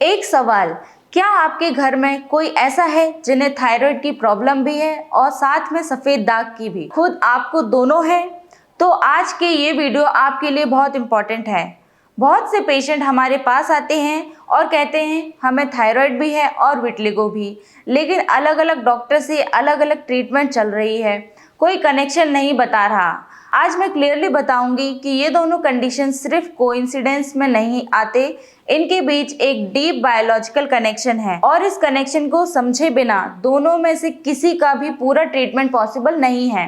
एक सवाल, क्या आपके घर में कोई ऐसा है जिन्हें थायराइड की प्रॉब्लम भी है और साथ में सफेद दाग की भी? खुद आपको दोनों है? तो आज के ये वीडियो आपके लिए बहुत इंपॉर्टेंट है। बहुत से पेशेंट हमारे पास आते हैं और कहते हैं हमें थायराइड भी है और विटिलिगो भी, लेकिन अलग अलग डॉक्टर से अलग अलग ट्रीटमेंट चल रही है, कोई कनेक्शन नहीं बता रहा। आज मैं क्लियरली बताऊंगी कि ये दोनों कंडीशन सिर्फ कोइंसिडेंस में नहीं आते, इनके बीच एक डीप बायोलॉजिकल कनेक्शन है और इस कनेक्शन को समझे बिना दोनों में से किसी का भी पूरा ट्रीटमेंट पॉसिबल नहीं है।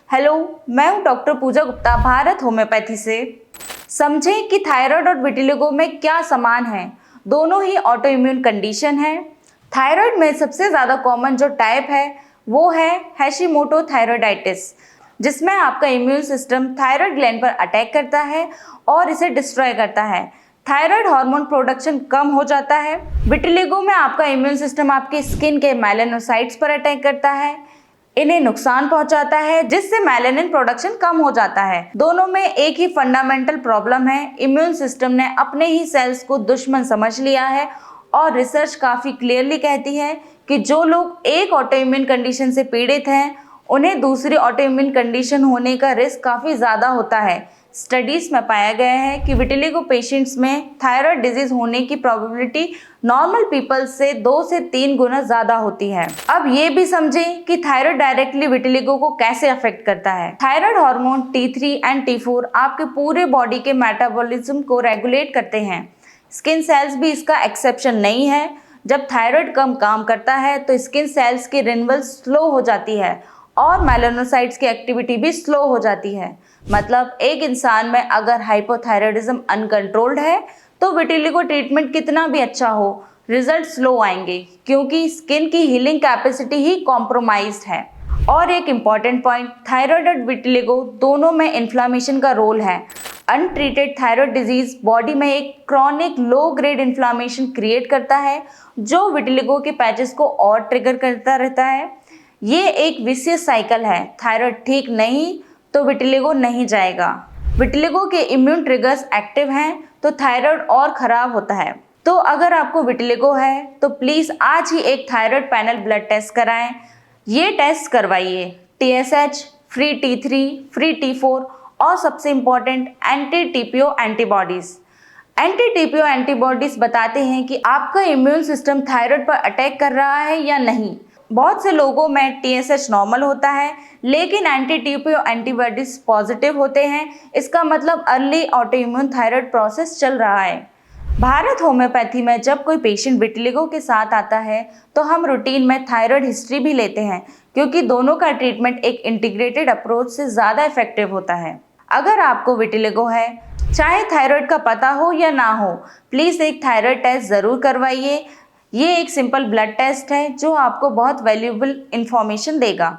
हेलो, मैं हूं डॉक्टर पूजा गुप्ता, भारत होम्योपैथी से। समझें कि थायराइड और विटिलिगो में क्या समान है। दोनों ही ऑटो इम्यून कंडीशन है। थायराइड में सबसे ज़्यादा कॉमन जो टाइप है वो है हैशिमोटो थायराइडाइटिस, जिसमें आपका इम्यून सिस्टम थायराइड ग्लैंड पर अटैक करता है और इसे डिस्ट्रॉय करता है। थायराइड हार्मोन प्रोडक्शन कम हो जाता है। विटिलिगो में आपका इम्यून सिस्टम आपके स्किन के मेलानोसाइट्स पर अटैक करता है, इन्हें नुकसान पहुंचाता है, जिससे मेलानिन प्रोडक्शन कम हो जाता है। दोनों में एक ही फंडामेंटल प्रॉब्लम है, इम्यून सिस्टम ने अपने ही सेल्स को दुश्मन समझ लिया है और रिसर्च काफ़ी क्लियरली कहती है कि जो लोग एक ऑटो इम्यून कंडीशन से पीड़ित हैं उन्हें दूसरी ऑटो इम्यून कंडीशन होने का रिस्क काफ़ी ज़्यादा होता है। स्टडीज में पाया गया है कि विटिलिगो पेशेंट्स में थायराइड डिजीज होने की प्रोबेबिलिटी नॉर्मल पीपल से 2 से 3 गुना ज़्यादा होती है। अब ये भी समझें कि थायराइड डायरेक्टली विटिलिगो को कैसे अफेक्ट करता है। Thyroid hormone T3 and T4 आपके पूरे बॉडी के मेटाबॉलिज्म को रेगुलेट करते हैं। स्किन सेल्स भी इसका एक्सेप्शन नहीं है। जब थायराइड कम काम करता है तो स्किन सेल्स की रिन्यूअल स्लो हो जाती है और मेलानोसाइट्स की एक्टिविटी भी स्लो हो जाती है। मतलब एक इंसान में अगर हाइपोथायराइडिज्म अनकंट्रोल्ड है तो विटिलिगो ट्रीटमेंट कितना भी अच्छा हो, रिजल्ट स्लो आएंगे क्योंकि स्किन की हीलिंग कैपेसिटी ही कॉम्प्रोमाइज्ड है। और एक इम्पॉर्टेंट पॉइंट, थायराइड और विटिलिगो दोनों में इन्फ्लामेशन का रोल है। अनट्रीटेड थायराइड डिजीज बॉडी में एक chronic low grade inflammation create करता है जो विटिलिगो के पैचेस को और ट्रिगर करता रहता है। ये एक विशियस साइकिल है, थायराइड ठीक नहीं तो विटिलिगो नहीं जाएगा। विटिलिगो के इम्यून ट्रिगर्स एक्टिव हैं तो थायराइड और खराब होता है। तो अगर आपको विटिलिगो है तो प्लीज़ आज ही एक थायराइड पैनल ब्लड टेस्ट कराएं। ये टेस्ट करवाइए TSH, free T3, free T4 और सबसे important anti TPO antibodies. Anti TPO antibodies बताते हैं कि आपका इम्यून सिस्टम थायराइड पर अटैक कर रहा है या नहीं। बहुत से लोगों में TSH नॉर्मल होता है लेकिन एंटी TPO एंटीबॉडीज पॉजिटिव होते हैं। इसका मतलब early auto immune thyroid process चल रहा है। भारत होम्योपैथी में जब कोई पेशेंट विटिलिगो के साथ आता है तो हम रूटीन में थायराइड हिस्ट्री भी लेते हैं क्योंकि दोनों का ट्रीटमेंट एक इंटीग्रेटेड अप्रोच से ज़्यादा इफेक्टिव होता है। अगर आपको विटिलिगो है, चाहे थायराइड का पता हो या ना हो, प्लीज़ एक थायराइड टेस्ट ज़रूर करवाइए। ये एक सिंपल ब्लड टेस्ट है जो आपको बहुत वैल्यूएबल इंफॉर्मेशन देगा।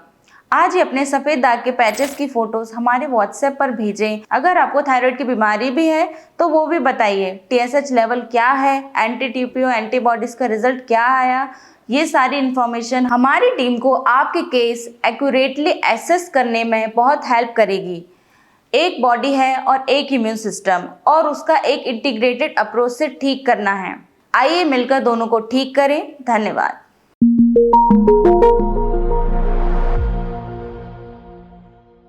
आज ही अपने सफ़ेद दाग के पैचेस की फ़ोटोज़ हमारे व्हाट्सएप पर भेजें। अगर आपको थायराइड की बीमारी भी है तो वो भी बताइए। TSH लेवल क्या है, एंटी TPO एंटीबॉडीज़ का रिजल्ट क्या आया, ये सारी इन्फॉर्मेशन हमारी टीम को आपके केस एक्यूरेटली एसेस करने में बहुत हेल्प करेगी। एक बॉडी है और एक इम्यून सिस्टम और उसका एक इंटीग्रेटेड अप्रोच से ठीक करना है। आइए मिलकर दोनों को ठीक करें। धन्यवाद।